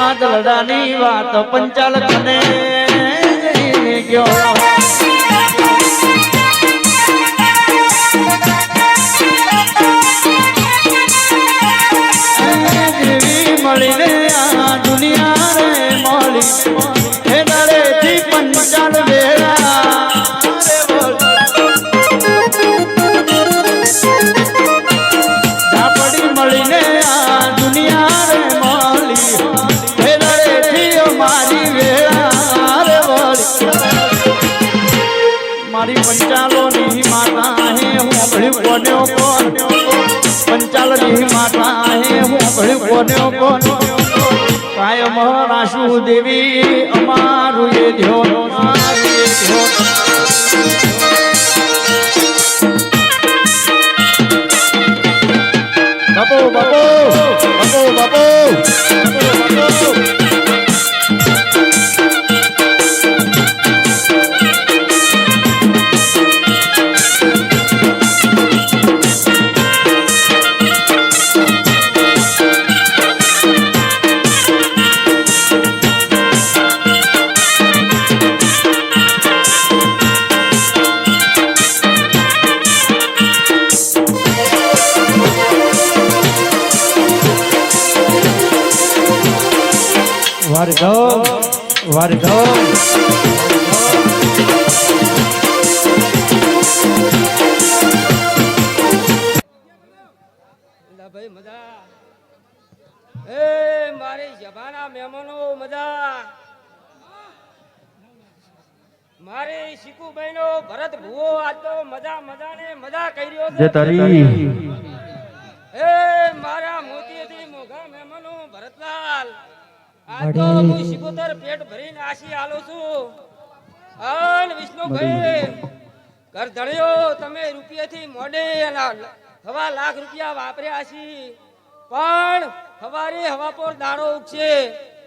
આ દલડાની વાત પંચાલ કને ગયો મળીને આ દુનિયા રે મોલી હે દરે થી પંચાલ વેળા ઝાપડી મળીને આ દુનિયા રે મોલી હે દરે થી મારી વેળા રે મોલી મારી પંચાલોની માતા હે હું ભળ્યું કોન્યો કોન પંચાલની માતા હે હું ભળ્યું કોન્યો કોન કાયમ રાશુ દેવી અમારું એ ધ્યોન બાપો બાપો બાપો બાપો Warga ભાઈ મજા એ મારી જબાના મહેમાનો મજા મારી શીકુ બહેનો ભરત ભુવો આજ તો મજા મજાને મજા કર્યો છે તારી એ મારા મોતીથી મોઘા મહેમાનો ભરતલાલ આજ તો હું શિકોતર પેટ ભરીને આશી આલો છું અન વિષ્ણુભાઈ ઘર ધણ્યો તમે રૂપિયાથી મોડે હવા લાખ રૂપિયા વાપર્યા છી પણ હવારી હવા પર દાડો ઉગશે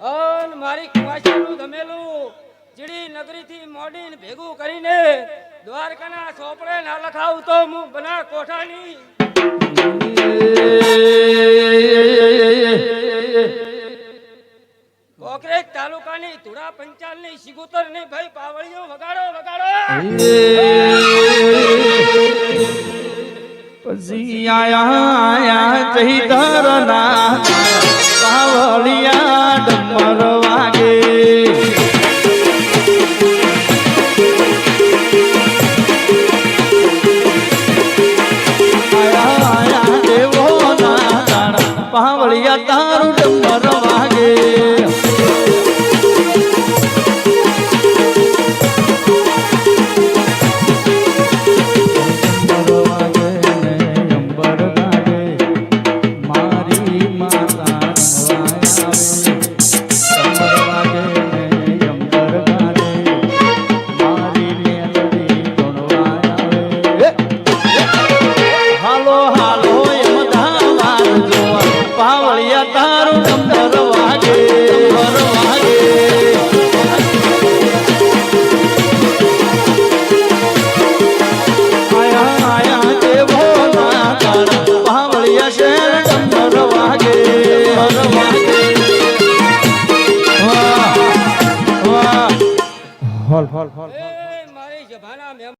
અન મારી કુવાસીનું ધમેલું ચીડી નગરીથી મોડીને ભેગું કરીને દ્વારકાના સોપડે ના લખાવું તો હું બના કોઠાની કોકરેજ તાલુકાની ધુડા પંચાલની શિગોતર ની ભાઈ પાવળીઓ વગાડો વગાડો પછી આયા ચૈતરના પાવળિયા ડમર વાગે આયા દેવો ના તારા પાવળિયા તારું ડમર વાગે મારી જભાના